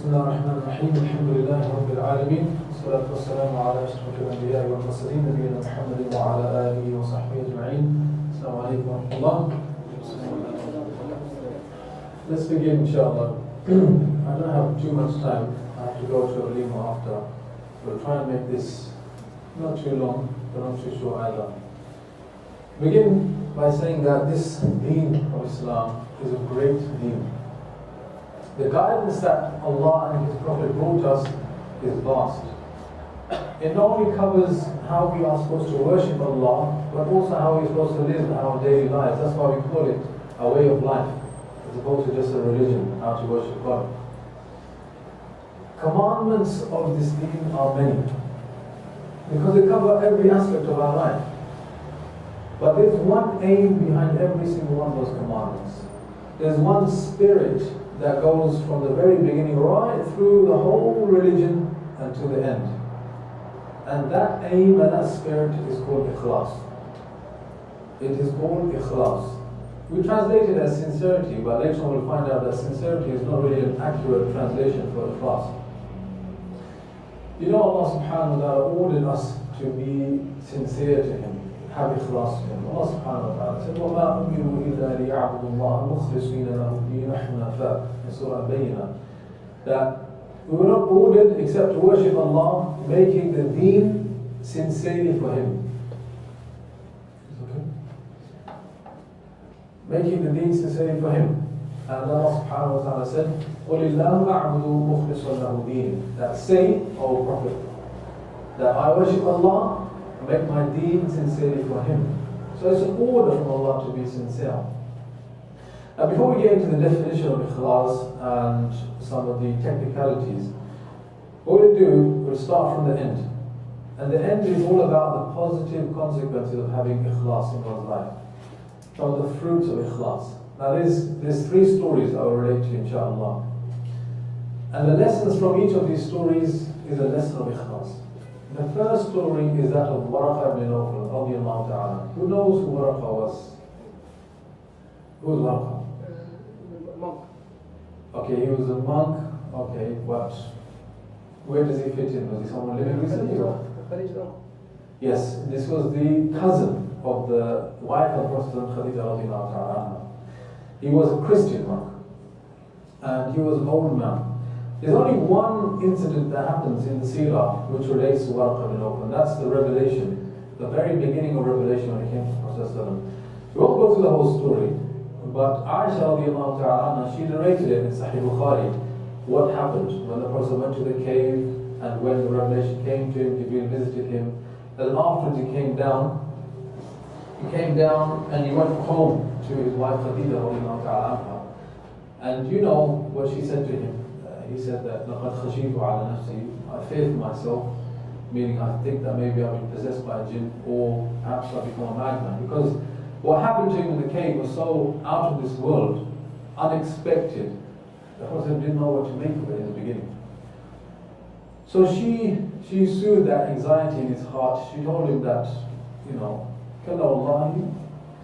بسم الله الرحمن الرحيم الحمد لله رب العالمين والصلاة والسلام على أشرف الأنبياء والمرسلين نبينا محمد وعلى آله وصحبه أجمعين. السلام عليكم ورحمة الله. Let's begin, inshallah. I don't have too much time. I have to go to a limo after. We'll try and make this not too long, but not too short either. Begin by saying that this deen of Islam is a great deen. The guidance that Allah and His Prophet brought us is vast. It not only covers how we are supposed to worship Allah, but also how we're supposed to live our daily lives. That's why we call it a way of life, as opposed to just a religion, how to worship God. Commandments of this deen are many, because they cover every aspect of our life. But there's one aim behind every single one of those commandments. There's one spirit that goes from the very beginning right through the whole religion and to the end. And that aim and that spirit is called Ikhlaas. It is called Ikhlaas. We translate it as sincerity, but later on we'll find out that sincerity is not really an accurate translation for Ikhlaas. You know, Allah subhanahu wa ta'ala ordered us to be sincere to Him, have Ikhlaas to Him. Allah subhanahu wa ta'ala said, وَمَا أُمِرُوا إِلَّا لِيَعْبُدُوا اللَّهَ مُخْلِصِينَ لَهُ الدِّينَ حُنَفَاءَ in Surah Al-Bayyinah. That we were not ordered except to worship Allah, making the deen sincerely for Him. Okay? Making the deen sincerely for Him. And Allah subhanahu wa ta'ala said, قُلِ اللَّهُ أَعْبُدُ مُخْلِصًا لَهُ دِينِ. That say, O Prophet, that I worship Allah, make my deen sincerely for Him. So it's an order from Allah to be sincere. Now before we get into the definition of Ikhlaas and some of the technicalities, what we'll do, we'll start from the end. And the end is all about the positive consequences of having Ikhlaas in one's life. From the fruits of Ikhlaas. Now there's three stories I will relate to, inshallah. And the lessons from each of these stories is a lesson of Ikhlaas. The first story is that of Waraqah ibn Nawfal, radiyallahu ta'ala. Who knows who Waraqah was? Who was Waraqah? Monk. Okay, he was a monk. Okay, but where does he fit in? Was he someone living recently? Yes, this was the cousin of the wife of Prophet Khadija radiyallahu ta'ala. He was a Christian monk. And he was an old man. There's only one incident that happens in the Sirat which relates to Waraqah ibn Nawfal, and that's the revelation, the very beginning of revelation when it came to Prophet. We won't go through the whole story, but Aisha radiallahu ta'ala, she narrated it in Sahih Bukhari, what happened when the Prophet went to the cave and when the revelation came to him, Jibreel visited him, and afterwards he came down and he went home to his wife Khadija radiallahu ta'ala, and you know what she said to him. He said that لَقَدْ خَشِيتُ عَلَى نَفْسِي, I fear for myself, meaning I think that maybe I've been possessed by a jinn, or perhaps I've become a madman. Because what happened to him in the cave was so out of this world, unexpected. The Prophet didn't know what to make of it in the beginning. So she soothed that anxiety in his heart. She told him that, you know, كَلَّا وَاللَّهِ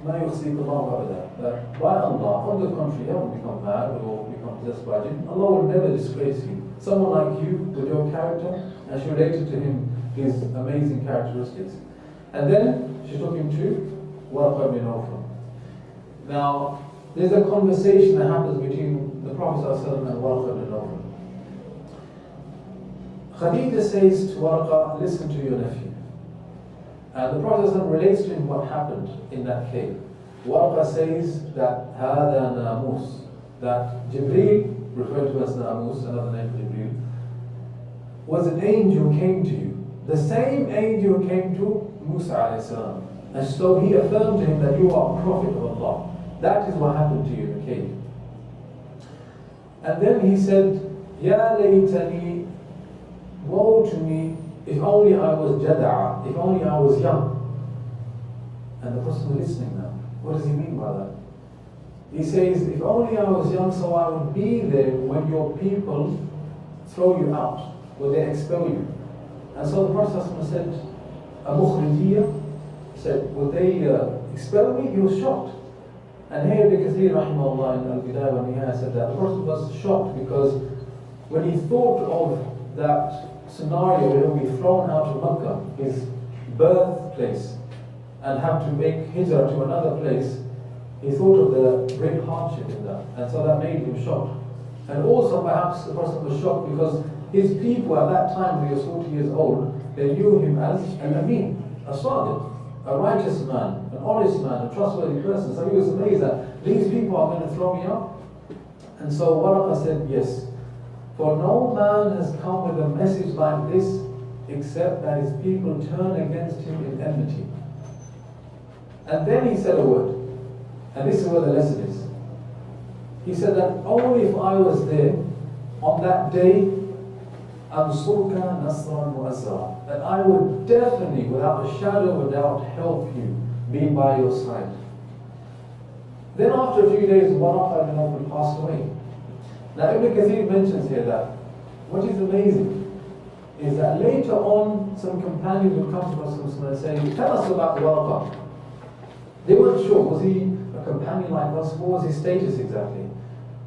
مَا يُخْزِيكَ اللَّهُ أَبَدًا, that by Allah, on the contrary, you haven't become mad or possessed by jinn. Allah will never disgrace you. Someone like you with your character, and she related to him his amazing characteristics. And then she took him to Waraqah ibn Nawfal. Now, there's a conversation that happens between the Prophet ﷺ and Waraqah ibn Nawfal. Khadija says to Waraqah, listen to your nephew. And the Prophet ﷺ relates to him what happened in that cave. Waraqah says that هَذَا نَامُوس, that Jibreel, referred to as Namus, another name for Jibreel, was an angel who came to you. The same angel who came to Musa alayhi salam. And so he affirmed to him that you are a prophet of Allah. That is what happened to you in the cave. And then he said, Ya laytani, woe to me, if only I was jada'a, if only I was young. And the person was listening now. What does he mean by that? He says, if only I was young so I would be there when your people throw you out, when they expel you. And so the Prophet said, a mukhrijiyya, said, will they expel me? He was shocked. And here Ibn Kathir rahimahullah in Al-Bidayah wa Nihaya said that the Prophet was shocked because when he thought of that scenario where he'll be thrown out of Makkah, his birthplace, and have to make hijrah to another place, he thought of the great hardship in that, and so that made him shocked. And also perhaps the Prophet was shocked because his people at that time, when he was 40 years old, they knew him as an Amin, a Sadiq, a righteous man, an honest man, a trustworthy person. So he was amazed that these people are going to throw me out. And so Waraqah said, yes, for no man has come with a message like this except that his people turn against him in enmity. And then he said a word, and this is where the lesson is. He said that only if I was there on that day, أَنْصُرْكَ نَصْرًا مُؤَزَّرًا, that I would definitely, without a shadow of a doubt, help you, be by your side. Then after a few days, Waraqah ibn Nawfal passed away. Now Ibn Kathir mentions here that what is amazing is that later on some companions would come to Rasulullah and say, tell us about Waraqah. They weren't sure, was he a companion like us? What was his status exactly?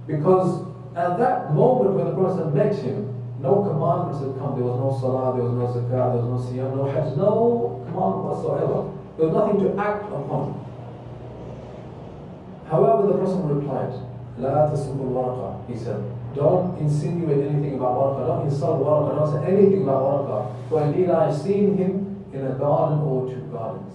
Because at that moment when the Prophet met him, no commandments had come. There was no salah, there was no zakah, there was no siyam, no hajj, no commandment whatsoever. There was nothing to act upon. However, the Prophet replied, La tasubbu Waraqah. He said, don't insinuate anything about Waraqah, don't insult Waraqah, don't say anything about Waraqah. For indeed I have seen him in a garden or two gardens.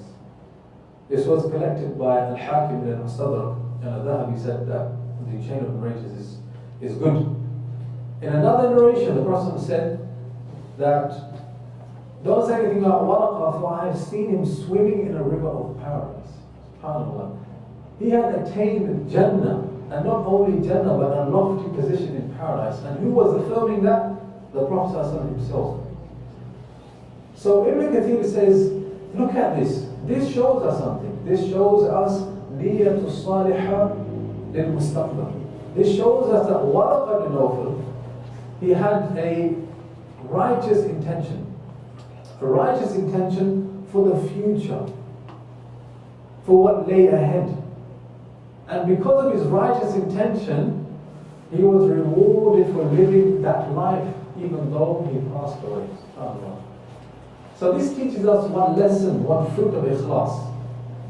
This was collected by Al-Hakim in Al-Mustadrak, and Al-Dhahabi said that the chain of narrators is good. In another narration, the Prophet said that don't say anything about Waraqah, for I have seen him swimming in a river of paradise. SubhanAllah. He had attained Jannah, and not only Jannah, but a lofty position in paradise. And who was affirming that? The Prophet himself. So Ibn Kathir says, look at this. This shows us something. This shows us niyatu salihah lil mustaqbal. This shows us that Waraqah ibn Nawfal, he had a righteous intention. A righteous intention for the future, for what lay ahead. And because of his righteous intention, he was rewarded for living that life even though he passed away. So this teaches us one lesson, one fruit of Ikhlaas,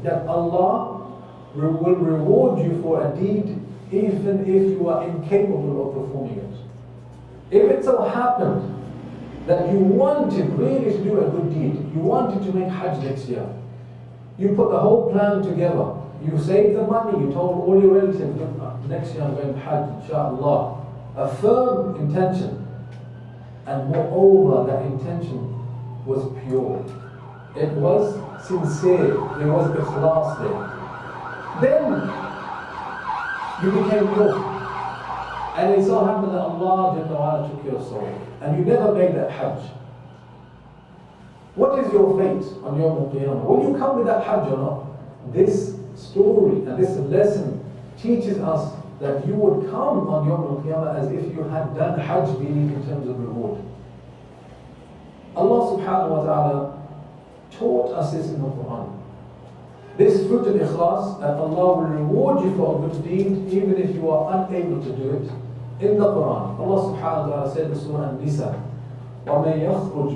that Allah will reward you for a deed even if you are incapable of performing it. If it so happened that you wanted really to do a good deed, you wanted to make Hajj next year, you put the whole plan together, you saved the money, you told all your relatives, look, next year I'm going to Hajj, inshaAllah. A firm intention, and moreover that intention was pure. It was sincere, there was Ikhlaas there. Then you became pure. And it so happened that Allah took your soul, and you never made that Hajj. What is your fate on Yawm al-Qiyamah? Will you come with that Hajj or not? This story and this lesson teaches us that you would come on Yawm al-Qiyamah as if you had done Hajj, meaning in terms of reward. Allah subhanahu wa ta'ala taught us this in the Quran. This fruit of Ikhlaas, that Allah will reward you for a good deed even if you are unable to do it. In the Quran, Allah subhanahu wa ta'ala said in Surah An-Nisa, وَمَنْ يَخْرُجْ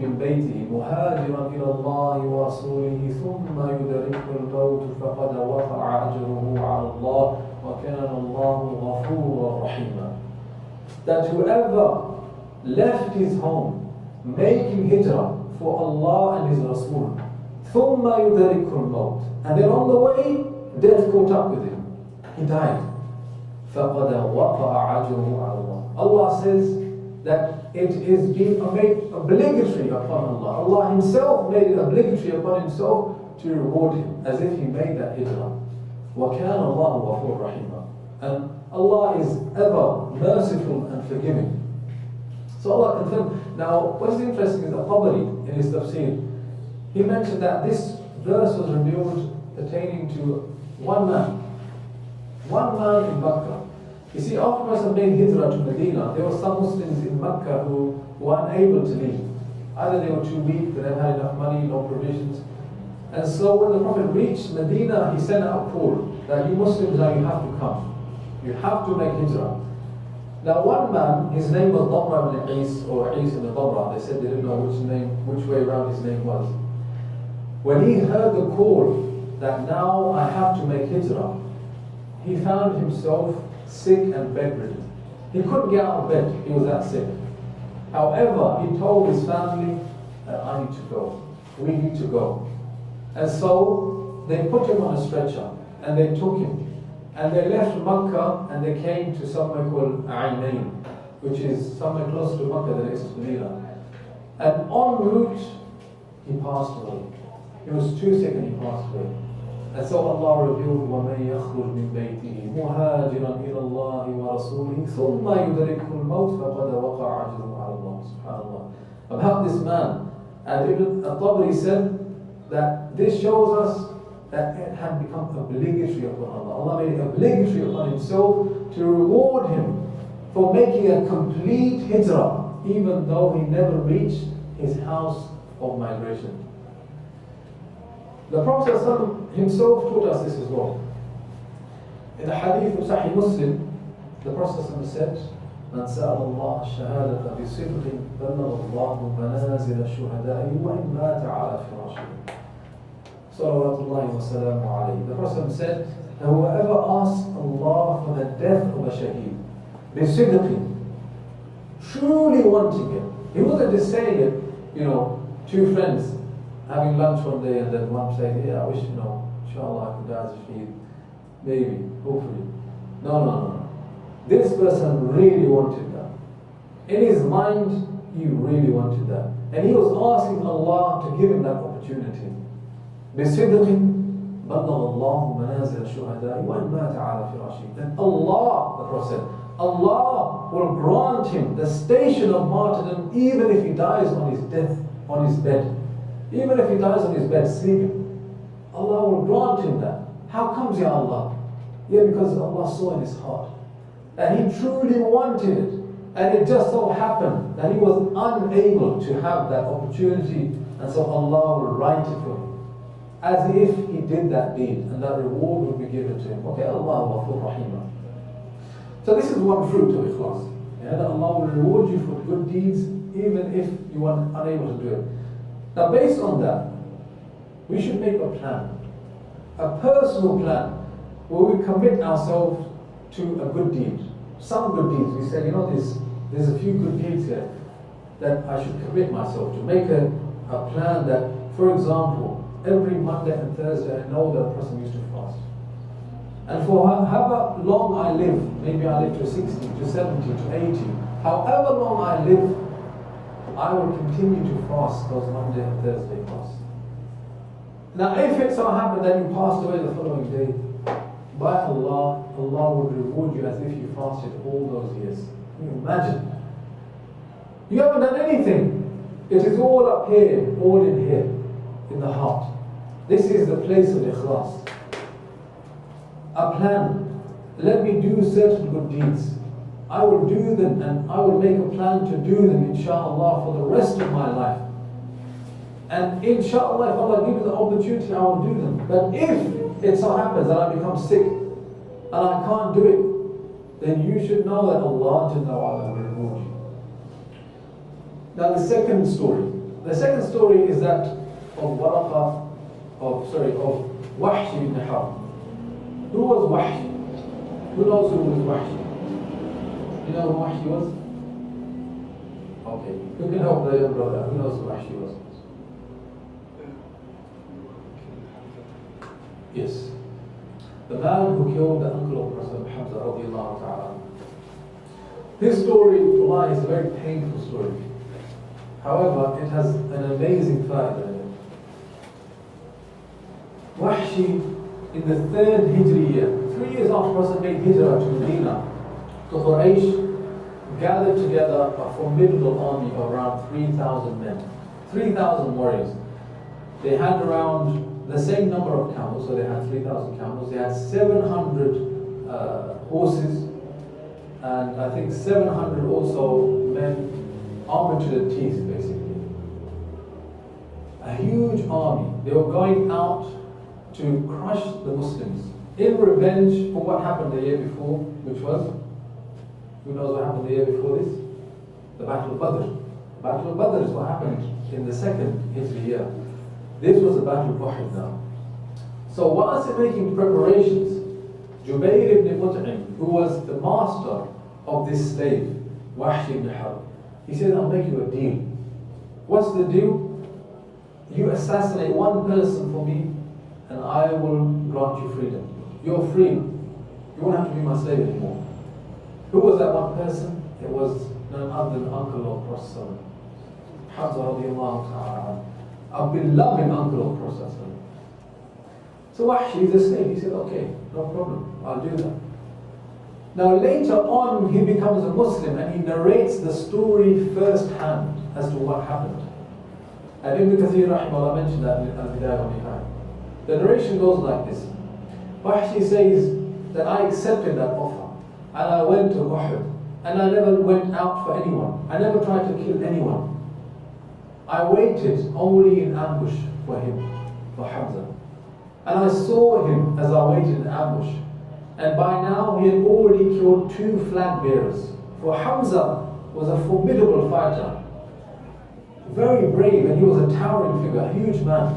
مِنْ بَيْتِهِ مُهَاجِرًا إِلَى اللَّهِ وَرَسُولِهِ ثُمَّ يُدْرِكْهُ الْمَوْتُ فَقَدْ وَقَعَ أَجْرُهُ عَلَى اللَّهِ وَكَانَ اللَّهُ غَفُورًا رَحِيمًا. That whoever left his home making hijrah for Allah and His Rasul, ثُمَّ يُدْرِكْهُ الْمَوْتُ, and then on the way, death caught up with him. He died. فَقَدْ وَقَعَ أَجْرُهُ عَلَى اللَّهِ. Allah says that it is being made obligatory upon Allah. Allah Himself made it obligatory upon Himself to reward him, as if He made that hijrah. وَكَانَ اللَّهُ غَفُورًا رَحِيمًا. And Allah is ever merciful and forgiving. So Allah confirmed. Now, what's interesting is that Tabari, in his tafsir, he mentioned that this verse was revealed pertaining to one man in Makkah. You see, after Prophet made hijrah to Medina, there were some Muslims in Makkah who were unable to leave. Either they were too weak, they didn't have enough money, no provisions. And so when the Prophet reached Medina, he sent out a call that you Muslims now, you have to come. You have to make hijrah. Now one man, his name was Damra ibn Is, or Is ibn Damra. They said they didn't know which way around his name was. When he heard the call that now I have to make hijrah, he found himself sick and bedridden. He couldn't get out of bed, he was that sick. However, he told his family that I need to go, we need to go. And so they put him on a stretcher and they took him. And they left Makkah and they came to somewhere called Ainain, which is somewhere close to Makkah, the next to Medina. And en route, he passed away. He was too sick and he passed away. And so Allah revealed, وَمَنْ يَخْرُجْ مِنْ بَيْتِهِ مُهَاجِرًا إِلَى اللَّهِ وَرَسُولِهِ ثُمَّ يُدْرِكْهُ الْمَوْتِ فَقَدْ وَقَعَ عَجْرُهُ عَلَى اللَّهِ SubhanAllah. About this man, and Ibn al-Tabari said that this shows us that it had become obligatory upon Allah. Allah made it obligatory upon Himself to reward him for making a complete hijrah, even though he never reached his house of migration. The Prophet ﷺ himself taught us this as well. In the hadith of Sahih Muslim, the Prophet ﷺ said, من سأل الله الشهادة بصدق بلغ الله منازل الشهداء وإن مات على فراشه. Salawatullahi wa salamu alayhi. The Prophet said that whoever asks Allah for the death of a shaheed, بصدق, truly wanting it. He wasn't just saying it, two friends having lunch one day and then one saying, yeah, I wish, inshallah I could die as a shaheed. Maybe, hopefully. No. This person really wanted that. In his mind, he really wanted that. And he was asking Allah to give him that opportunity. بصدق بلغ الله منازل الشهداء وإن مات على فراشه. Then Allah, the Prophet said, Allah will grant him the station of martyrdom even if he dies on his bed. Even if he dies on his bed sleeping. Allah will grant him that. How comes, Ya Allah? Yeah, because Allah saw in his heart that he truly wanted it. And it just so happened that he was unable to have that opportunity, and so Allah will write it for him, as if he did that deed, and that reward would be given to him. Okay, Allah Ghafur Rahima. So this is one fruit of Ikhlaas. That Allah will reward you for good deeds, even if you are unable to do it. Now based on that, we should make a plan. A personal plan, where we commit ourselves to a good deed. Some good deeds. We say, there's a few good deeds here that I should commit myself to. Make a plan that, for example, every Monday and Thursday I know that a person used to fast. And for however long I live, maybe I live to 60, to 70, to 80, however long I live, I will continue to fast those Monday and Thursday fasts. Now if it so happened that you passed away the following day, by Allah, Allah would reward you as if you fasted all those years. Can you imagine? You haven't done anything. It is all up here, all in here, in the heart. This is the place of Ikhlaas. A plan. Let me do certain good deeds. I will do them, and I will make a plan to do them, inshallah, for the rest of my life. And inshallah, if Allah gives me the opportunity, I will do them. But if it so happens that I become sick and I can't do it, then you should know that Allah will reward you. Now the second story. The second story is that of Wahshi ibn Harb. Who was Wahshi? Who knows who was Wahshi? You know who Wahshi was? Okay. Who can help the young brother? Who knows who Wahshi was? Yes. The man who killed the uncle of Prophet Hamza radiallahu ta'ala. This story, Allah, is a very painful story. However, it has an amazing fa'idah in it. Wahshi, in the 3rd Hijri year, 3 years after Prophet made hijrah to Medina, the Quraysh gathered together a formidable army of around 3,000 men, 3,000 warriors. They had around the same number of camels, so they had 3,000 camels. They had 700 horses, and I think 700 also men armored to the teeth, basically. A huge army. They were going out to crush the Muslims in revenge for what happened the year before, which was Who knows what happened the year before this? The Battle of Badr. The Battle of Badr is what happened in the second Hijri year. This was the Battle of Uhud now. So whilst they're making preparations, Jubayr ibn Mut'im, who was the master of this slave, Wahshi ibn Harb, he said, I'll make you a deal. What's the deal? You assassinate one person for me and I will grant you freedom. You're free. You won't have to be my slave anymore. Who was that one person? It was none other than uncle of Prophet Hamza radiallahu ta'ala, a beloved uncle of Prophet. So Wahshi is a slave. He said, okay, no problem, I'll do that. Now later on he becomes a Muslim and he narrates the story firsthand as to what happened. And Ibn Kathir rahimahullah mentioned that in Al-Bidayah wa Nihayah. The narration goes like this. Wahshi says that I accepted that offer and I went to Uhud and I never went out for anyone. I never tried to kill anyone. I waited only in ambush for him, for Hamza. And I saw him as I waited in ambush. And by now he had already killed 2 flag bearers. For Hamza was a formidable fighter, very brave, and he was a towering figure, a huge man.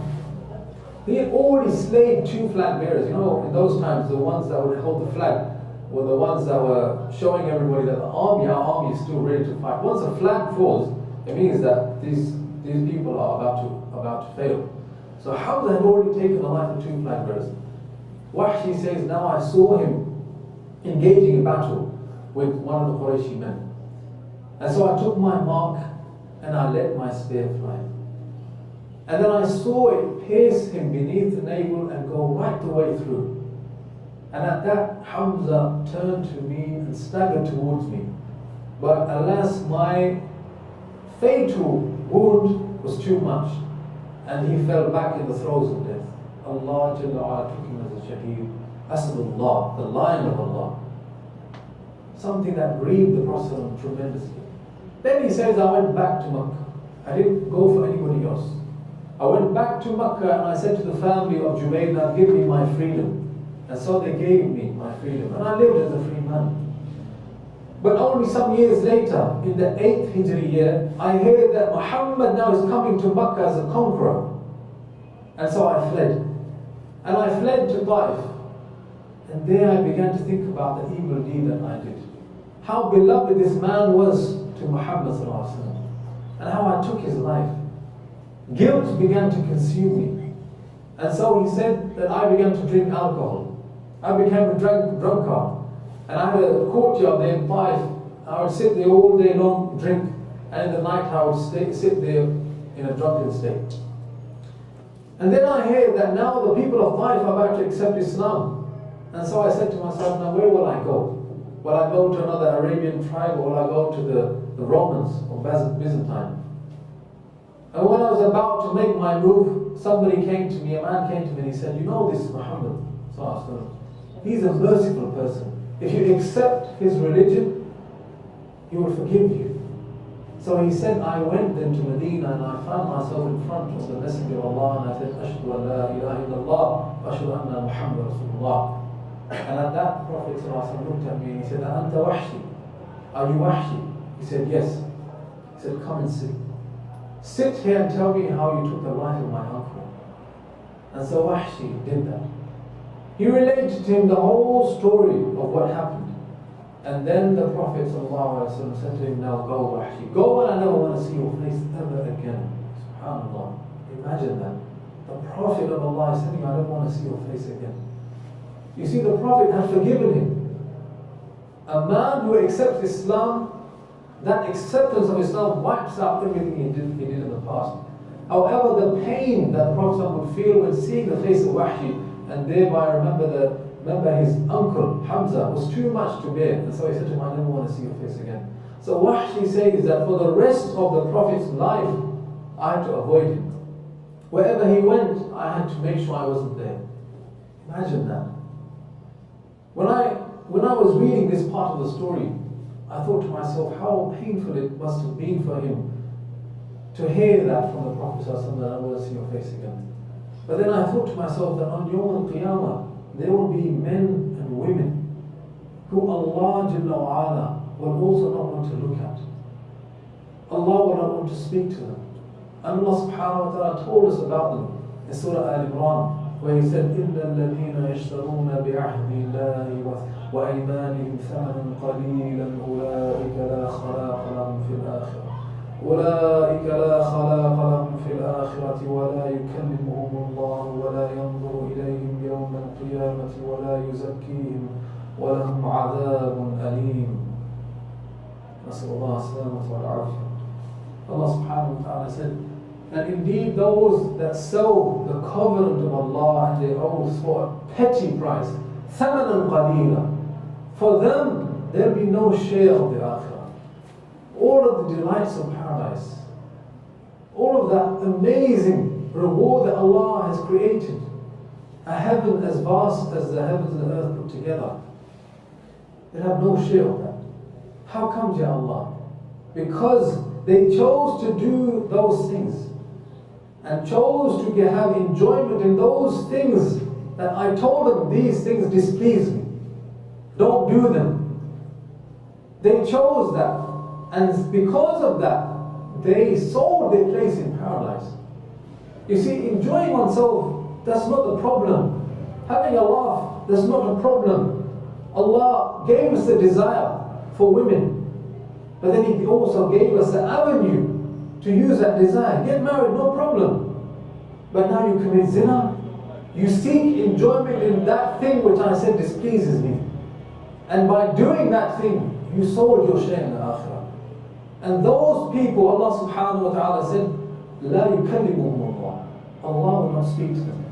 He had already slain 2 flag bearers. You know, in those times, the ones that would hold the flag were the ones that were showing everybody that our army is still ready to fight. Once a flag falls, it means that these people are about to fail. So Hamza had already taken the life of 2 flag bearers. Wahshi says, now I saw him engaging in battle with one of the Qurayshi men. And so I took my mark and I let my spear fly. And then I saw it pierce him beneath the navel and go right the way through. And at that, Hamza turned to me and staggered towards me. But alas, my fatal wound was too much. And he fell back in the throes of death. Allah Jalla wa'ala took him as a shaheed. Asdullah, the lion of Allah. Something that grieved the Prophet tremendously. Then he says, I went back to Makkah. I didn't go for anybody else. I went back to Makkah and I said to the family of Jubayr, now give me my freedom. And so they gave me my freedom. And I lived as a free man. But only some years later, in the 8th Hijri year, I heard that Muhammad now is coming to Makkah as a conqueror. And so I fled. And I fled to Taif. And there I began to think about the evil deed that I did. How beloved this man was to Muhammad and how I took his life. Guilt began to consume me. And so he said that I began to drink alcohol. I became a drunkard. And I had a courtyard there in Taif. I would sit there all day long, drink. And in the night I would sit there in a drunken state. And then I heard that now the people of Taif are about to accept Islam. And so I said to myself, now where will I go? Will I go to another Arabian tribe, or will I go to the Romans or Byzantine? And when I was about to make my move, somebody came to me, a man came to me and he said, you know this Muhammad, he's a merciful person. If you accept his religion, he will forgive you. So he said, I went then to Medina and I found myself in front of the Messenger of Allah and I said, Ashhadu an la ilaha illallah, wa ashhadu anna Muhammad Rasulullah. And at that, Prophet looked at me and he said, Anta Wahshi? Are you Wahshi? He said, yes. He said, come and sit. Sit here and tell me how you took the life of my uncle. And so Wahshi did that. He related to him the whole story of what happened. And then the Prophet ﷺ said to him, now go Wahshi. Go and I never want to see your face ever again. SubhanAllah. Imagine that. The Prophet of Allah is saying, I don't want to see your face again. You see, the Prophet had forgiven him. A man who accepts Islam, that acceptance of Islam wipes out everything he did in the past. However, the pain that the Prophet would feel when seeing the face of Wahshi, and thereby remember his uncle Hamza, was too much to bear. And so he said to him, I never want to see your face again. So Wahshi says that for the rest of the Prophet's life, I had to avoid him. Wherever he went, I had to make sure I wasn't there. Imagine that. When I was reading this part of the story, I thought to myself how painful it must have been for him to hear that from the Prophet that I want to see your face again. But then I thought to myself that on Yawm al-Qiyamah, there will be men and women who Allah Jalla wa'ala will also not want to look at. Allah will not want to speak to them. And Allah subhanahu wa ta'ala told us about them in Surah Al-Imran, where He said, إِلَّا الَّذِينَ يَشْتَرُونَ بِعَهْدِ اللَّهِ وَأَيْمَانِهِمْ ثَمَنًا قَلِيلًا أُولَٰئِكَ لَا خَلَاقَ لَهُمْ فِي الْآخِرَةِ وَلَا يُكَلِّمُهُمُ اللَّهُ وَلَا يَنظُرُ إِلَيْهِمْ يَوْمَ الْقِيَامَةِ وَلَا يُزَكِّيهِمْ وَلَهُمْ عَذَابٌ أَلِيمٌ. نسأل الله السلامة والعافية. Allah subhanahu wa ta'ala said, and indeed those that sell the covenant of Allah and their oaths for a petty price, ثَمَنًا قَلِيلًا, for them there'll be no share of the akhirah. All of the delights of paradise, all of that amazing reward that Allah has created, a heaven as vast as the heavens and the earth put together, they have no share of that. How come, Ya Allah? Because they chose to do those things and chose to have enjoyment in those things that I told them these things displease me. Don't do them. They chose that, and because of that, they sold their place in paradise. You see, enjoying oneself, that's not the problem. Having a laugh, that's not a problem. Allah gave us the desire for women, but then He also gave us the avenue to use that desire. Get married, no problem. But now you commit zina. You seek enjoyment in that thing which I said displeases me. And by doing that thing, you sold your share in the akhirah. And those people, Allah subhanahu wa ta'ala said, لا يكلمهم الله. Allah will not speak to them.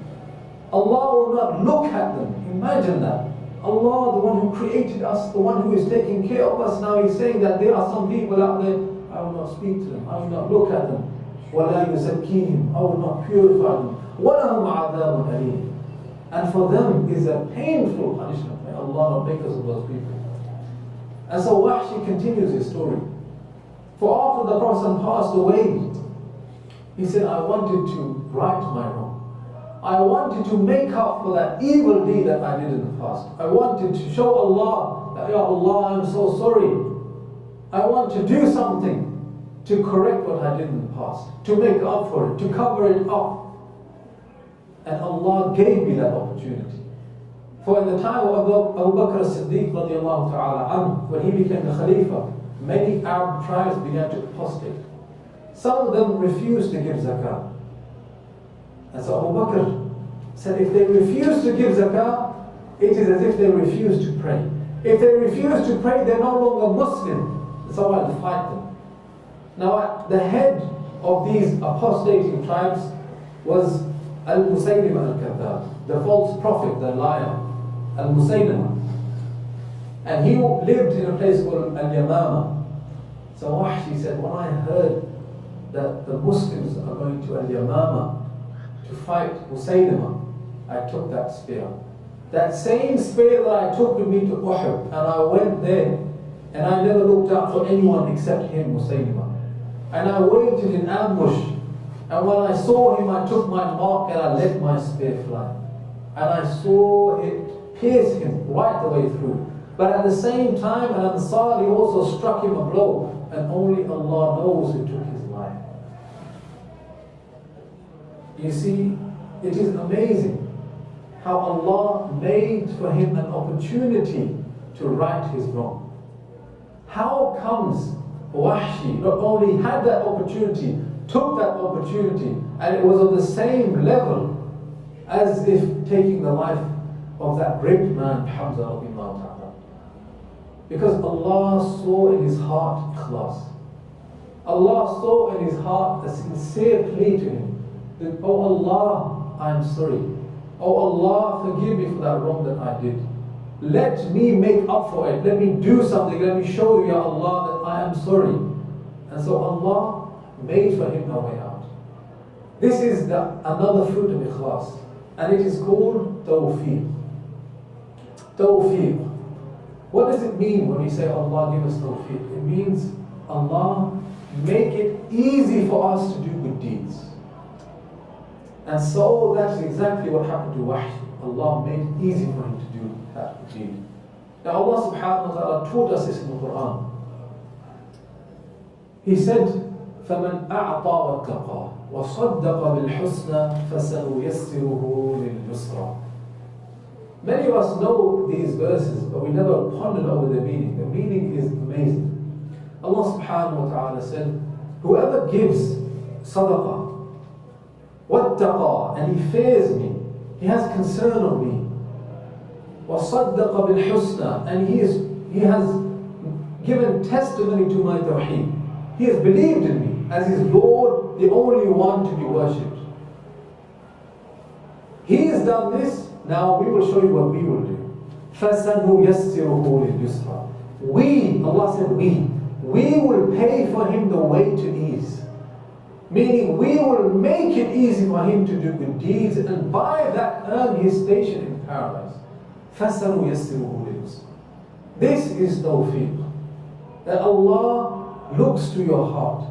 Allah will not look at them. Imagine that. Allah, the one who created us, the one who is taking care of us, now He's saying that there are some people out there, I will not speak to them, I will not look at them. وَلَا يُزَكِّيهِمْ, I will not purify them. وَلَهُمْ عَذَابٌ أَلِيمٌ, and for them is a painful punishment. May Allah not make us of those people. And so Wahshi continues his story. For after the Prophet passed away, he said, I wanted to right my wrong. I wanted to make up for that evil deed that I did in the past. I wanted to show Allah that, Ya Allah, I'm so sorry. I want to do something to correct what I did in the past, to make up for it, to cover it up. And Allah gave me that opportunity. For in the time of Abu Bakr as-Siddiq radiallahu ta'ala anhu, when he became the Khalifa, many Arab tribes began to apostate. Some of them refused to give zakah. And so Abu Bakr said, if they refuse to give zakah, it is as if they refuse to pray. If they refuse to pray, they're no longer Muslim. So I'll fight them. Now, the head of these apostating tribes was Al-Musaylimah al-Kadhab, the false prophet, the liar, Al-Musaylimah. And he lived in a place called Al-Yamama. So Wahshi said, when I heard that the Muslims are going to Al-Yamama to fight Musaylimah, I took that spear. That same spear that I took with me to Uhud, and I went there, and I never looked out for anyone except him, Musaylimah. And I waited in ambush, and when I saw him, I took my mark and I let my spear fly. And I saw it pierce him right the way through. But at the same time, an Ansari also struck him a blow, and only Allah knows who took his life. You see, it is amazing how Allah made for him an opportunity to right his wrong. How comes Wahshi not only had that opportunity, took that opportunity, and it was on the same level as if taking the life of that great man, Hamza radiallahu ta'ala. Because Allah saw in his heart Ikhlaas. Allah saw in his heart a sincere plea to him that, oh Allah, I am sorry. Oh Allah, forgive me for that wrong that I did. Let me make up for it. Let me do something. Let me show you, Ya Allah, that I am sorry. And so Allah made for him a way out. This is another fruit of Ikhlaas. And it is called Tawfiq. Tawfiq. What does it mean when we say Allah give us Tawfiq? It means Allah make it easy for us to do good deeds. And so that's exactly what happened to Wahshi. Allah made it easy for him to do that deed. Now Allah subhanahu wa ta'ala taught us this in the Quran. He said, فَمَنْ أَعْطَى وَاتَّقَى وَصَدَّقَ بِالْحُسْنَى فَسَنُيَسِّرُهُ لِلْيُسْرَى. Many of us know these verses, but we never pondered over the meaning. The meaning is amazing. Allah subhanahu wa ta'ala said, whoever gives sadaqah, wattaqa, and he fears me, he has concern of me, وَصَدَّقَ بِالْحُسْنَى, and he has given testimony to my tawheed. He has believed in me as his Lord, the only one to be worshipped. He has done this, now we will show you what we will do. فَسَنُيَسِّرُهُ لِلْيُسْرَى. We, Allah said we will pay for him the way to ease. Meaning we will make it easy for him to do good deeds and by that earn his station in paradise. فَسَنُيَسِّرُهُ لِلْيُسْرَى. This is tawfiq. That Allah looks to your heart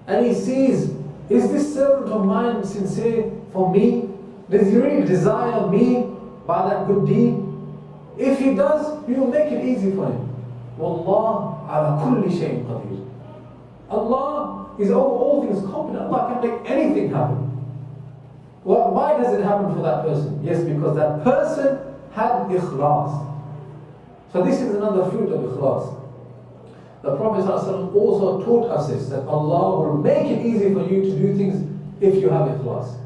and He sees, is this servant of mine sincere for me? Does he really desire me by that good deed? If he does, we will make it easy for him. Wallah ala kulli shayin qadir. Allah is over all things competent. Allah can make anything happen. Well, why does it happen for that person? Yes, because that person had Ikhlaas. So this is another fruit of Ikhlaas. The Prophet ﷺ also taught us this, that Allah will make it easy for you to do things if you have Ikhlaas.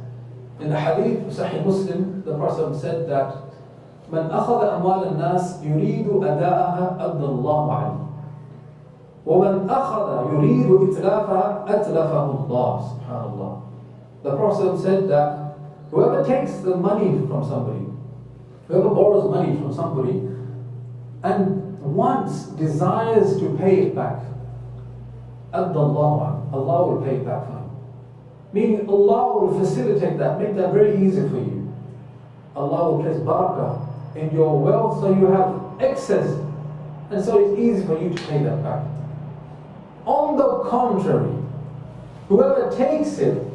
In the hadith of Sahih Muslim, the Prophet said that من أخذ أموال الناس يريد أداءها أدى الله عنه ومن أخذ يريد إتلافها أتلفه الله. Subhanallah. The Prophet said that whoever takes the money from somebody, whoever borrows money from somebody and once desires to pay it back, أدى الله عنه, Allah will pay it back for him. Meaning Allah will facilitate that, make that very easy for you. Allah will place barakah in your wealth so you have excess and so it's easy for you to pay that back. On the contrary, whoever takes it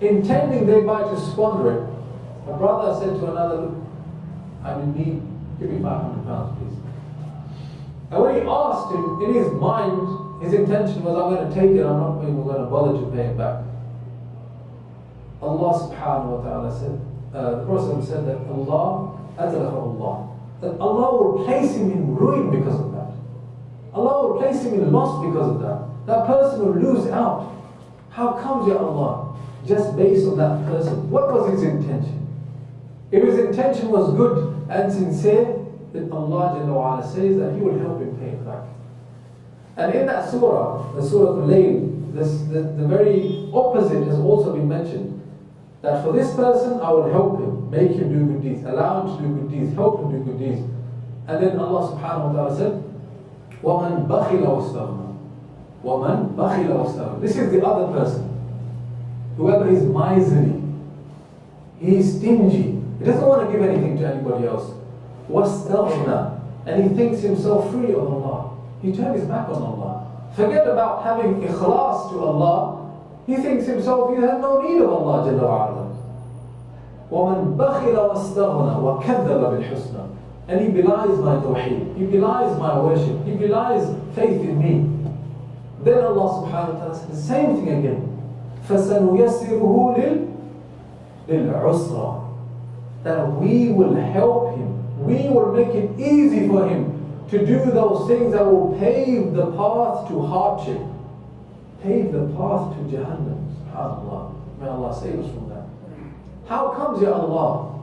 intending thereby to squander it, a brother said to another, look, I'm in need, give me £500 please. And when he asked him, in his mind, his intention was, I'm going to take it, I'm not even going to bother to pay it back. Allah subhanahu wa ta'ala said, the Prophet said that Allah that Allah will place him in ruin because of that. Allah will place him in loss because of that. That person will lose out. How comes, Ya Allah? Just based on that person. What was his intention? If his intention was good and sincere, then Allah Jalla wa Ala says that He will help him pay it back. And in that surah, the Surah Al-Layl, the very opposite has also been mentioned. That for this person, I will help him, make him do good deeds, allow him to do good deeds, help him do good deeds. And then Allah subhanahu wa ta'ala said, وَمَنْ بَخِلَ وَاسْتَغْنَى وَمَنْ بَخِلَ وَاسْتَغْنَى. This is the other person. Whoever is miserly, he is stingy, he doesn't want to give anything to anybody else. وَاسْتَغْنَى. And he thinks himself free of Allah. He turned his back on Allah. Forget about having ikhlaas to Allah. He thinks himself he has no need of Allah Jalla wa Ala. وَمَنْ بَخِلَ وَاسْتَغْنَى وَكَذَّبَ بِالْحُسْنَى. And he belies my tawheed, he belies my worship, he belies faith in me. Then Allah subhanahu wa ta'ala said the same thing again. فَسَنُيَسِّرُهُ لِلْعُسْرَى. That we will help him, we will make it easy for him to do those things that will pave the path to hardship, pave the path to Jahannam. SubhanAllah. May Allah save us from that. How comes, Ya Allah?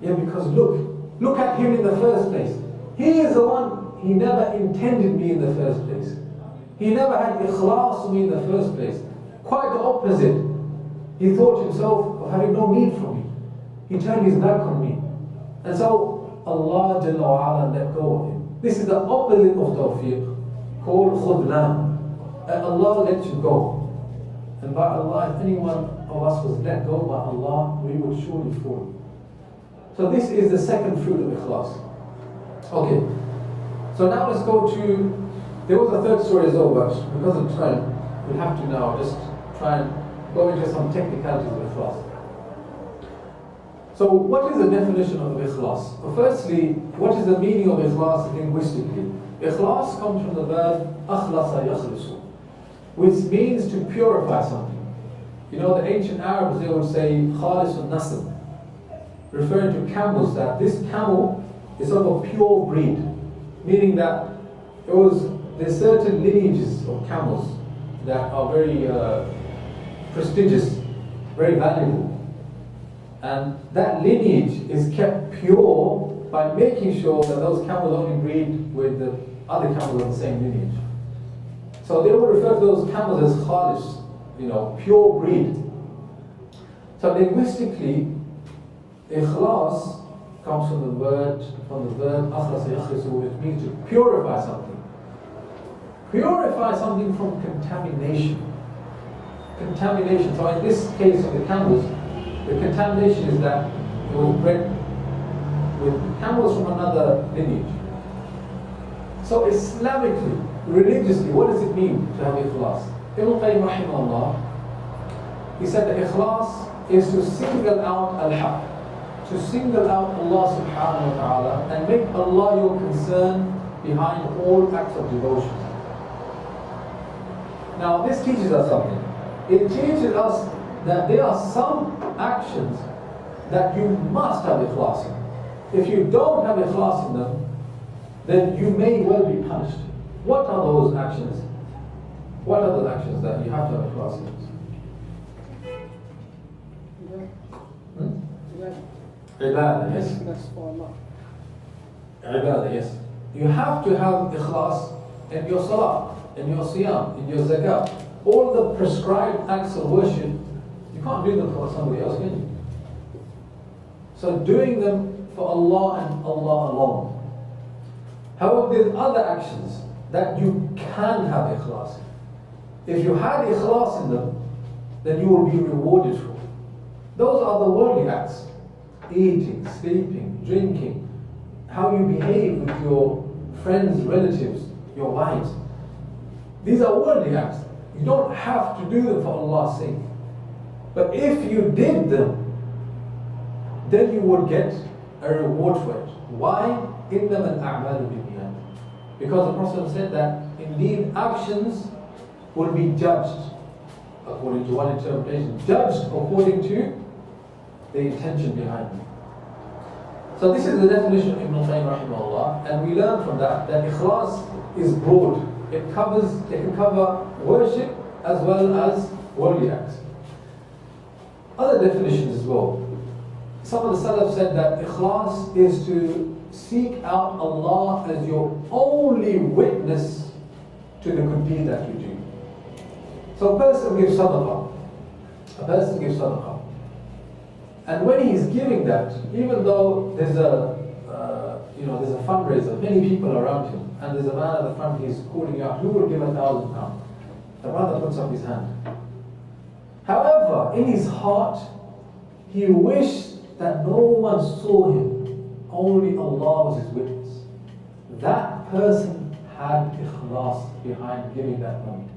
Yeah, because look at him in the first place. He is the one, he never intended me in the first place. He never had ikhlaas to me in the first place. Quite the opposite. He thought himself of having no need for me. He turned his back on me. And so Allah Jalla wa Ala let go of him. This is the opposite of tawfiq, called khudlan. And Allah let you go. And by Allah, if any one of us was let go by Allah, we would surely fall. So this is the second fruit of Ikhlaas. Okay. So now let's go to, there was a third story as well, but because of time, we'll have to now just try and go into some technicalities of Ikhlaas. So what is the definition of Ikhlaas? Well, firstly, what is the meaning of Ikhlaas linguistically? Ikhlaas comes from the verb أخلص يخلص, which means to purify something. You know, the ancient Arabs, they would say خالص النسل, referring to camels, that this camel is of a pure breed, meaning that there's certain lineages of camels that are very prestigious, very valuable. And that lineage is kept pure by making sure that those camels only breed with the other camels of the same lineage. So they would refer to those camels as khalis, you know, pure breed. So linguistically, Ikhlaas comes from the verb akhlasa yakhlisu, which means to purify something. Purify something from contamination. Contamination. So in this case of the camels, the contamination is that it was bred with camels from another lineage. So Islamically, religiously, what does it mean to have Ikhlaas? Ibn Qayyim rahimahullah, he said that Ikhlaas is to single out al-haq, to single out Allah subhanahu wa ta'ala and make Allah your concern behind all acts of devotion. Now this teaches us something. It teaches us that there are some actions that you must have Ikhlaas in. If you don't have Ikhlaas in them, then you may well be punished. What are those actions? What are the actions that you have to have Ikhlaas in? Ibadah, yes. Ibadah, yes. You have to have Ikhlaas in your salah, in your siyam, in your zakah. All the prescribed acts of worship, you can't do them for somebody else, can you? So doing them for Allah and Allah alone. However, there's other actions that you can have Ikhlaas in. If you had Ikhlaas in them, then you will be rewarded for it. Those are the worldly acts. Eating, sleeping, drinking, how you behave with your friends, relatives, your wives. These are worldly acts. You don't have to do them for Allah's sake. But if you did them, then you would get a reward for it. Why? إِنَّمَا الْأَعْمَالُ بِالنِّيَّاتِ. Because the Prophet said that indeed actions will be judged, according to one interpretation, judged according to the intention behind it. So this is the definition of Ibn Qayyim rahimahullah, and we learn from that Ikhlaas is broad. It can cover worship as well as worldly acts. Other definitions as well. Some of the Salaf said that Ikhlaas is to seek out Allah as your only witness to the good deed that you do. So a person gives sadaqah. And when he's giving that, even though there's a fundraiser, many people around him, and there's a man at the front, he's calling out, who will give £1,000? The brother puts up his hand. However, in his heart, he wished that no one saw him, only Allah was his witness. That person had Ikhlaas behind giving that money.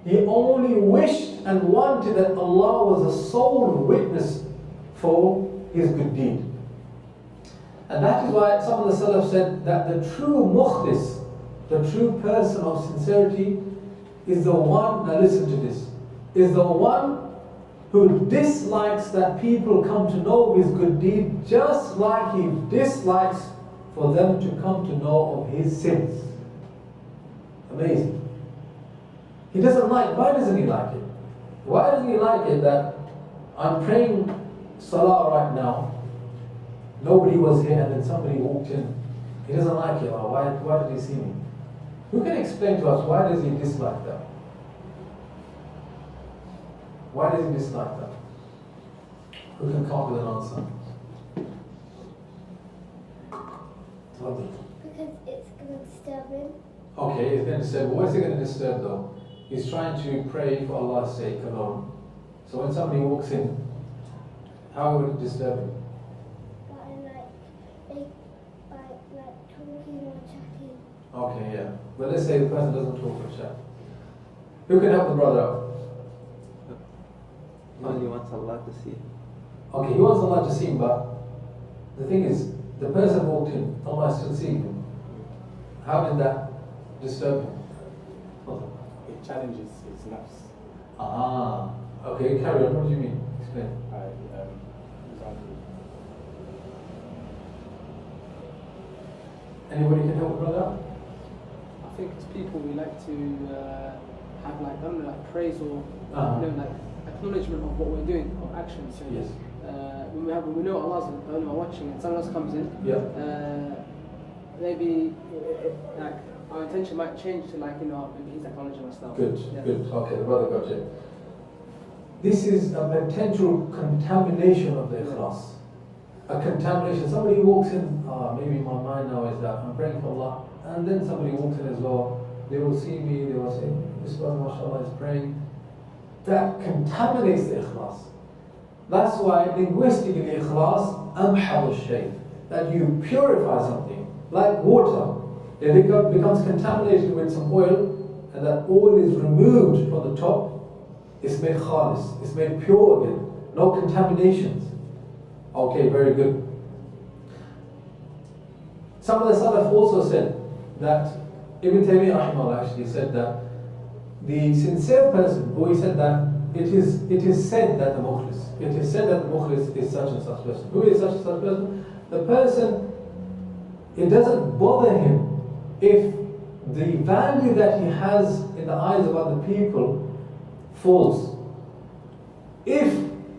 He only wished and wanted that Allah was the sole witness for his good deed. And that is why some of the Salaf said that the true mukhlis, the true person of sincerity, is the one, now listen to this, is the one who dislikes that people come to know his good deed just like he dislikes for them to come to know of his sins. Amazing. He doesn't like, why doesn't he like it? Why doesn't he like it that I'm praying Salah right now, nobody was here, and then somebody walked in. He doesn't like it. Oh, why did he see me? Who can explain to us why does he dislike that? Why does he dislike that? Who can come up with an answer? Because it's going to disturb him. Okay, it's going to disturb. What is it going to disturb though? He's trying to pray for Allah's sake alone. So when somebody walks in, how would it disturb him? By talking or chatting. Okay, yeah. But let's say the person doesn't talk or chat. Who can help the brother out? He wants Allah to see him. Okay, he wants Allah to see him, but the thing is, the person walked in, Allah is still seeing him. How did that disturb him? it challenges his nafs. Ah, okay, carry on. What do you mean? Explain. Example. Anybody can help brother? I think as people we like to have like, I don't know, like praise or like acknowledgement of what we're doing, or actions. So Yes. when we know Allah's watching and someone else comes in, maybe like our intention might change to like, maybe he's acknowledging us now. Good, Yeah. good. Okay, the brother got it. This is a potential contamination of the Ikhlaas. A contamination. Somebody walks in, maybe my mind now is that I'm praying for Allah, and then somebody walks in as well. They will see me, they will say, this brother, mashallah, is praying. That contaminates the Ikhlaas. That's why linguistically Ikhlaas, amhad al-shay, that you purify something, like water. If it becomes contaminated with some oil, and that oil is removed from the top, it's made khalis, it's made pure again, no contaminations. Okay, very good. Some of the Salaf also said that, Ibn Taymiyyah rahimahullah actually said that the sincere person, or he said that it is said that the mukhlis, it is said that the mukhlis is such and such person. Who is such and such person? The person, it doesn't bother him if the value that he has in the eyes of other people falls. If,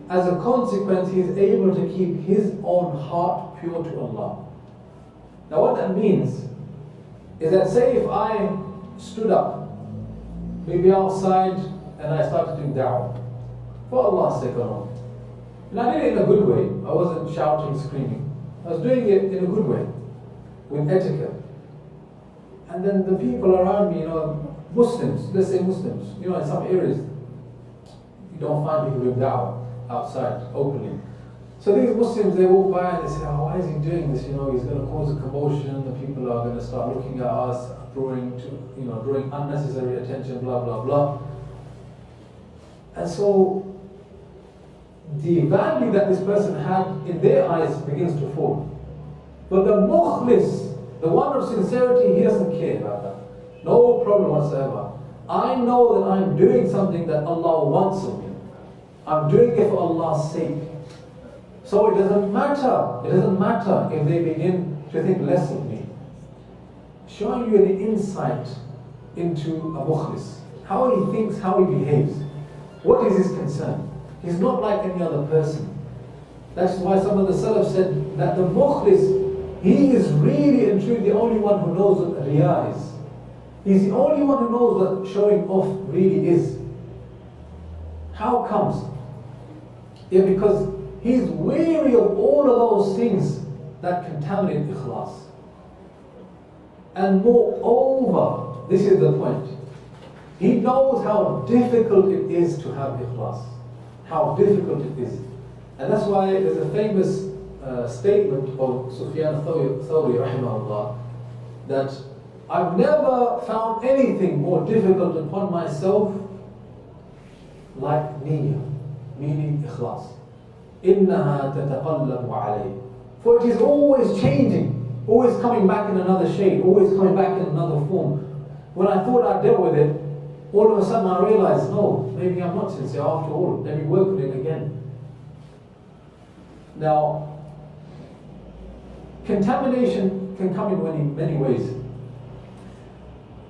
as a consequence, he is able to keep his own heart pure to Allah. Now what that means is that, say if I stood up, maybe outside, and I started doing da'wah, for Allah's sake alone. And I did it in a good way. I wasn't shouting, screaming. I was doing it in a good way, with etiquette. And then the people around me, Muslims, let's say Muslims, in some areas, you don't find people doing da'wah outside, openly. So these Muslims, they walk by and they say, why is he doing this? He's going to cause a commotion, the people are going to start looking at us, drawing unnecessary attention, blah, blah, blah. And so, the value that this person had in their eyes begins to fall. But the mukhlis, the one of sincerity, he doesn't care about that. No problem whatsoever. I know that I'm doing something that Allah wants of me. I'm doing it for Allah's sake. So it doesn't matter if they begin to think less of me. Showing you an insight into a mukhlis. How he thinks, how he behaves. What is his concern? He's not like any other person. That's why some of the Salaf said that the mukhlis, he is really and truly the only one who knows what riyah is. He's the only one who knows what showing off really is. How comes? Yeah, because he's weary of all of those things that contaminate Ikhlaas. And moreover, this is the point, he knows how difficult it is to have Ikhlaas. How difficult it is. And that's why there's a famous statement of Sufyan al-Thawri rahimahullah, that I've never found anything more difficult upon myself like niyyah, meaning Ikhlaas. إِنَّهَا تَتَقَلَّبُ عَلَيْهِ. For it is always changing, always coming back in another shade, always coming back in another form. When I thought I dealt with it, all of a sudden I realized, no, maybe I'm not sincere after all. Let me work with it again. Now, contamination can come in many ways.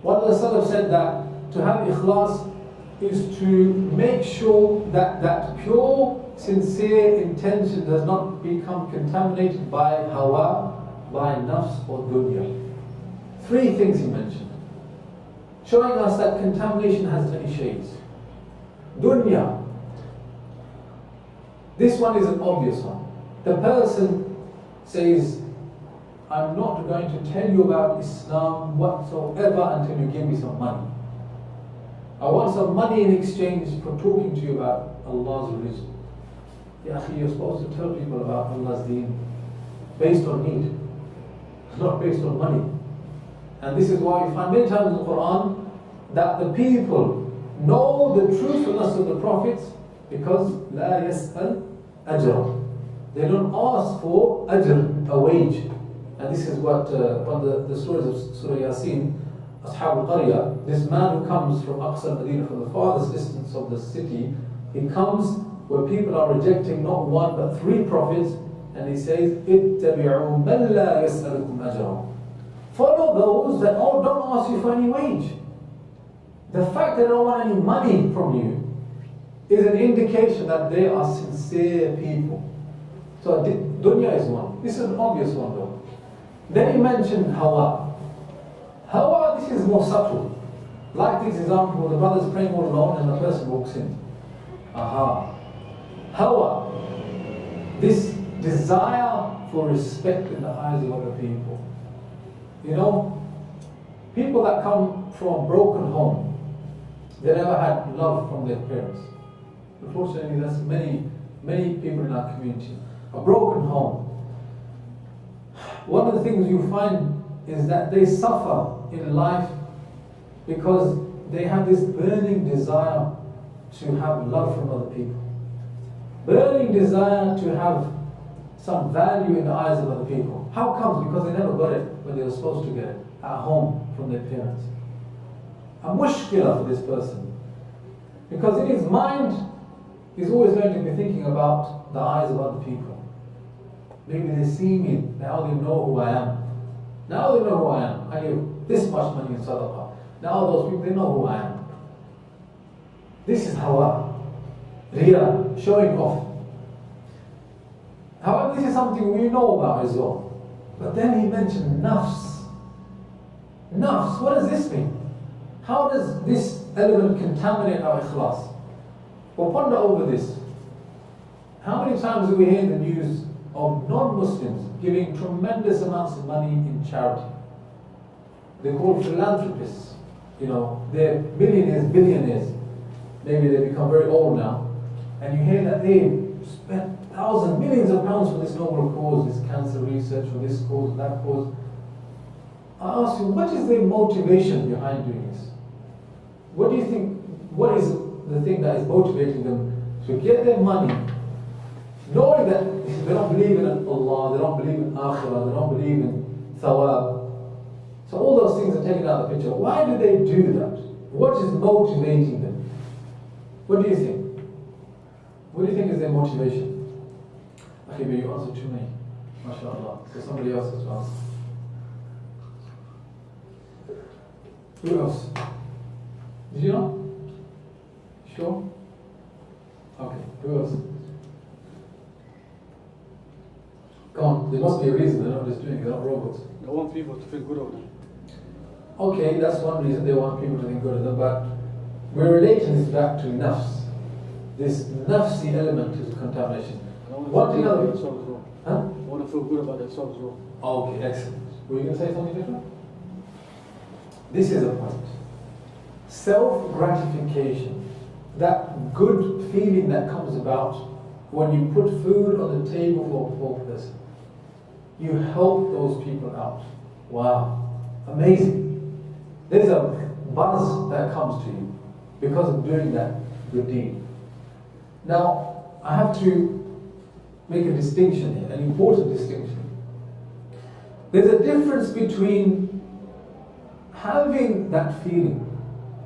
One of the Salaf said that to have Ikhlaas is to make sure that that pure, sincere intention does not become contaminated by hawa, by nafs or dunya. 3 things he mentioned, showing us that contamination has many shades. Dunya. This one is an obvious one. The person says, I'm not going to tell you about Islam whatsoever until you give me some money. I want some money in exchange for talking to you about Allah's religion. Ya akhi, you're supposed to tell people about Allah's deen based on need, not based on money. And this is why you find many times in the Quran that the people know the truthfulness of the prophets because لا يسأل أجر. They don't ask for ajr, a wage. And this is what one of the stories of Surah Yasin, Ashab al-Qarya, this man who comes from Aqsa al-Madinah, from the farthest distance of the city, he comes where people are rejecting not one but three prophets, and he says, اتَّبِعُوا مَنْ لَا يَسْأَلُكُمْ أَجْرًا. Follow those that don't ask you for any wage. The fact that they don't want any money from you is an indication that they are sincere people. So dunya is one. This is an obvious one though. Then he mentioned Hawa. Hawa, this is more subtle. Like this example, the brother is praying all alone and the person walks in. Aha. Hawa, this desire for respect in the eyes of other people. You know, people that come from a broken home, they never had love from their parents. Unfortunately, there's many people in our community. A broken home. One of the things you find is that they suffer in life because they have this burning desire to have love from other people. Burning desire to have some value in the eyes of other people. How comes? Because they never got it when they were supposed to get it at home from their parents. A mushkila for this person. Because in his mind, he's always going to be thinking about the eyes of other people. Maybe they see me, now they know who I am. Now they know who I am. I give this much money in sadaqah. Now those people, they know who I am. This is hawa. Riya, showing off. However, this is something we know about as well. But then he mentioned nafs. Nafs, what does this mean? How does this element contaminate our ikhlaas? Well, ponder over this. How many times do we hear the news of non-Muslims giving tremendous amounts of money in charity? They're called philanthropists. You know, they're millionaires, billionaires. Maybe they become very old now. And you hear that they spent thousands, millions of pounds for this noble cause, this cancer research, or this cause, that cause. I ask you, what is their motivation behind doing this? What do you think, what is the thing that is motivating them to get their money, knowing that they don't believe in Allah, they don't believe in Akhirah, they don't believe in Thawab? So all those things are taken out of the picture. Why do they do that? What is motivating them? What do you think? What do you think is their motivation? Okay, but you answered too many. MashaAllah. So somebody else has to answer. Who else? Did you know? Sure? Okay, who else? Come on, there must be a reason. They're not just doing it, they're not robots. They want people to think good of them. Okay, that's one reason they want people to think good of them, but we're relating this back to nafs. This nafsi element is contamination. What do you know? Huh? They want to feel good about themselves as well. Okay, excellent. Were you going to say something different? This is a point. Self-gratification, that good feeling that comes about when you put food on the table for a poor person. You help those people out. Wow, amazing. There's a buzz that comes to you because of doing that good deed. Now, I have to make a distinction here, an important distinction. There's a difference between having that feeling,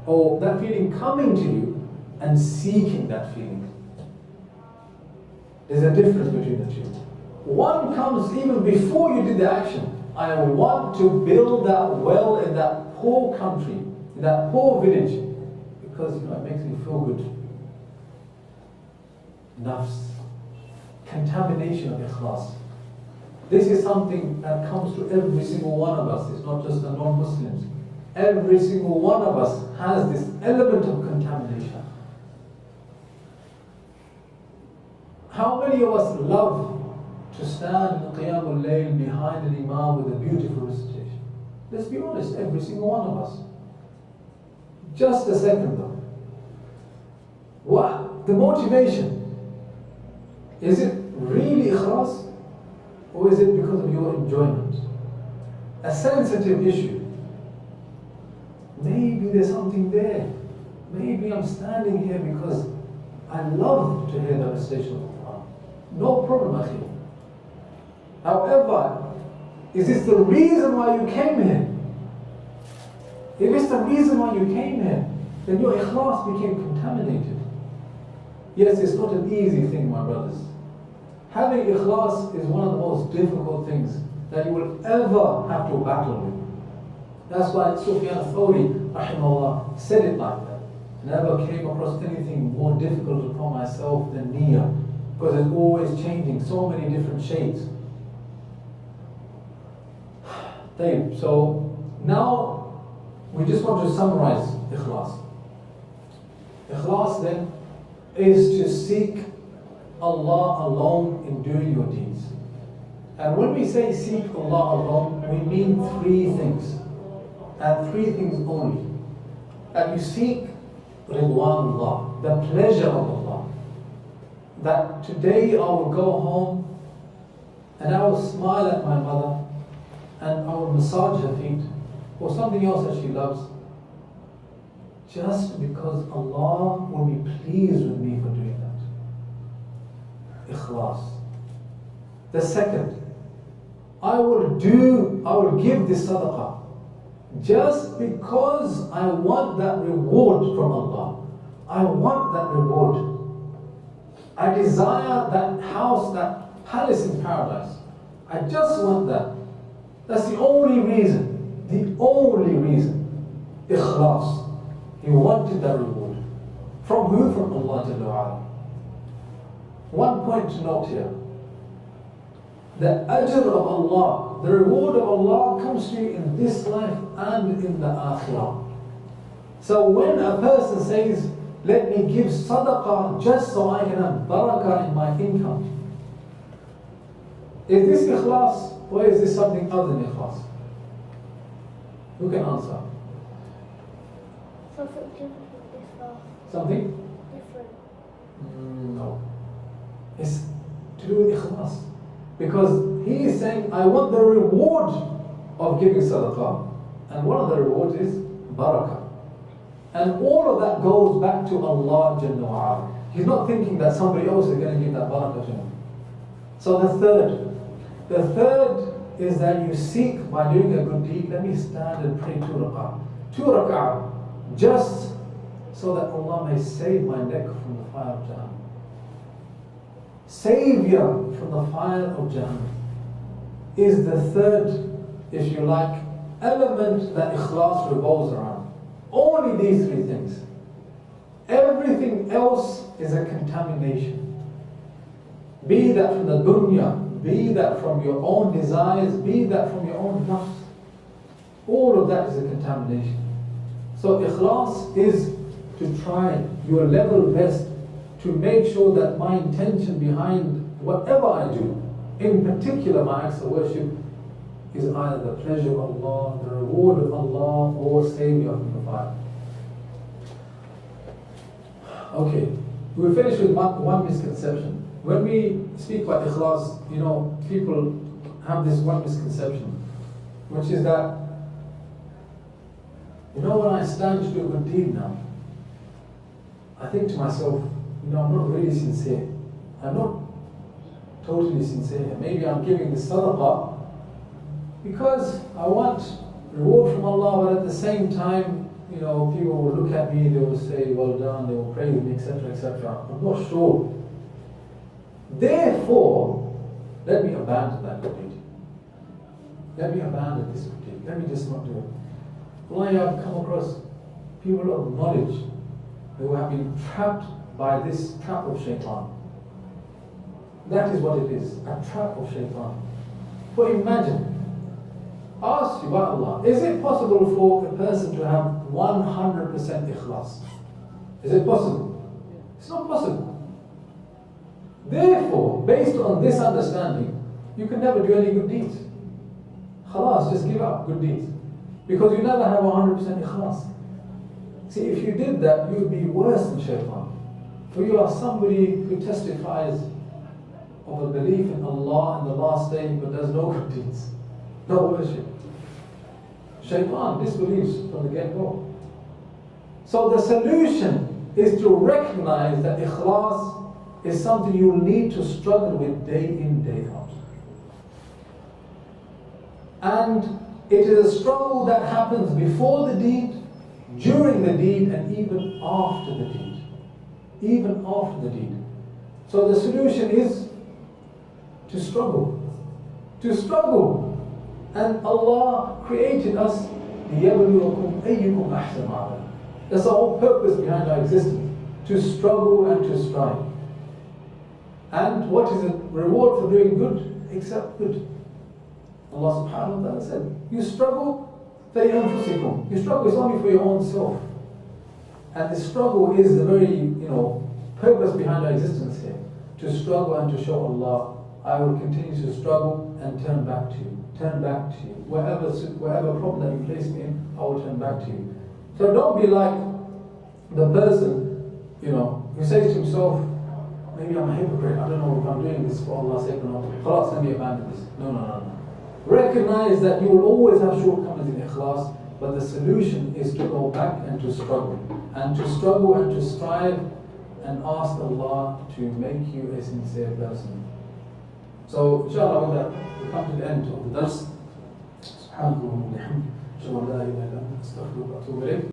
or that feeling coming to you, and seeking that feeling. There's a difference between the two. One comes even before you did the action. I want to build that well in that poor country, in that poor village, because it makes me feel good. Nafs, contamination of ikhlaas. This is something that comes to every single one of us. It's not just the non-Muslims. Every single one of us has this element of contamination. How many of us love to stand in Qiyamul Layl behind an imam with a beautiful recitation? Let's be honest, every single one of us. Just a second though. What? The motivation. Is it really ikhlaas? Or is it because of your enjoyment? A sensitive issue. Maybe there's something there. Maybe I'm standing here because I love to hear the recitation of the Quran. No problem, akhi. However, is this the reason why you came here? If it's the reason why you came here, then your ikhlas became contaminated. Yes, it's not an easy thing, my brothers. Having ikhlas is one of the most difficult things that you will ever have to battle with. That's why Sufyan al-Thawri, rahimahullah, said it like that. Never came across anything more difficult upon myself than niyyah, because it's always changing, so many different shades. So now we just want to summarize Ikhlaas. Ikhlaas then is to seek Allah alone in doing your deeds. And when we say seek Allah alone, we mean three things. And three things only. That you seek Ridwanullah, the pleasure of Allah. That today I will go home and I will smile at my mother and I will massage her feet or something else that she loves, just because Allah will be pleased with me for doing that. Ikhlaas. The second, I will give this sadaqah just because I want that reward from Allah. I want that reward. I desire that house, that palace in paradise. I just want that. That's the only reason. The only reason. Ikhlaas. He wanted that reward. From who? From Allah Jalla wa'ala. One point to note here. The ajr of Allah, the reward of Allah comes to you in this life and in the akhirah. So when a person says, let me give sadaqah just so I can have barakah in my income, is this ikhlaas or is this something other than ikhlaas? Who can answer? Something different from Ikhlaas. Something? Different. No. It's to do with ikhlaas. Because he is saying, I want the reward of giving sadaqah. And one of the rewards is barakah. And all of that goes back to Allah Jalla wa'ala. He's not thinking that somebody else is going to give that barakah to him. So the third is that you seek by doing a good deed. Let me stand and pray 2 rak'ah. 2 rak'ah. Just so that Allah may save my neck from the fire of Jahannam. Savior from the fire of Jahannam is the third, if you like, element that Ikhlaas revolves around. Only these three things. Everything else is a contamination. Be that from the dunya, be that from your own desires, be that from your own nafs. All of that is a contamination. So Ikhlaas is to try your level best to make sure that my intention behind whatever I do, in particular my acts of worship, is either the pleasure of Allah, the reward of Allah, or savior from the fire. Okay, we finished with one misconception. When we speak about Ikhlaas, people have this one misconception, which is that, when I stand to do a good deed now, I think to myself, I'm not really sincere. I'm not totally sincere. Maybe I'm giving this sadaqah because I want reward from Allah, but at the same time, people will look at me, they will say, well done, they will praise me, etc., etc. I'm not sure. Therefore, let me abandon that good deed. Let me abandon this good deed. Let me just not do it. Well, I have come across people of knowledge who have been trapped by this trap of shaitan. That is what it is, a trap of shaitan. But imagine, ask you by Allah, is it possible for a person to have 100% ikhlaas? Is it possible? It's not possible. Therefore, based on this understanding, you can never do any good deeds. Khalas, just give up good deeds. Because you never have 100% ikhlaas. See, if you did that, you would be worse than shaitan. For you are somebody who testifies of a belief in Allah and the last day, but does no good deeds, no worship. Shaitan disbelieves from the get-go. So the solution is to recognize that Ikhlaas is something you will need to struggle with day in, day out. And It is a struggle that happens before the deed, during the deed, and even after the deed. Even after the deed. So the solution is to struggle. To struggle. And Allah created us لِيَبْلُوَكُمْ أَيُّكُمْ أَحْسَنُ عَمَلًا. That's the whole purpose behind our existence. To struggle and to strive. And what is the reward for doing good except good? Allah subhanahu wa ta'ala said, you struggle, فَلِأَنفُسِكُمْ. You struggle is only for your own self. And the struggle is the very, purpose behind our existence here. To struggle and to show Allah, I will continue to struggle and turn back to you. Turn back to you. Whatever problem that you place me in, I will turn back to you. So don't be like the person, who says to himself, maybe I'm a hypocrite, I don't know if I'm doing this for Allah's sake or not. Khalas, let me abandon this. No. Recognize that you will always have shortcomings in Ikhlaas, but the solution is to go back and to struggle. And to struggle and to strive and ask Allah to make you a sincere person. So, inshallah, with that, we come to the end of the dars. سبحانك اللهم وبحمدك أشهد أن لا إله إلا أنت أستغفرك وأتوب إليك.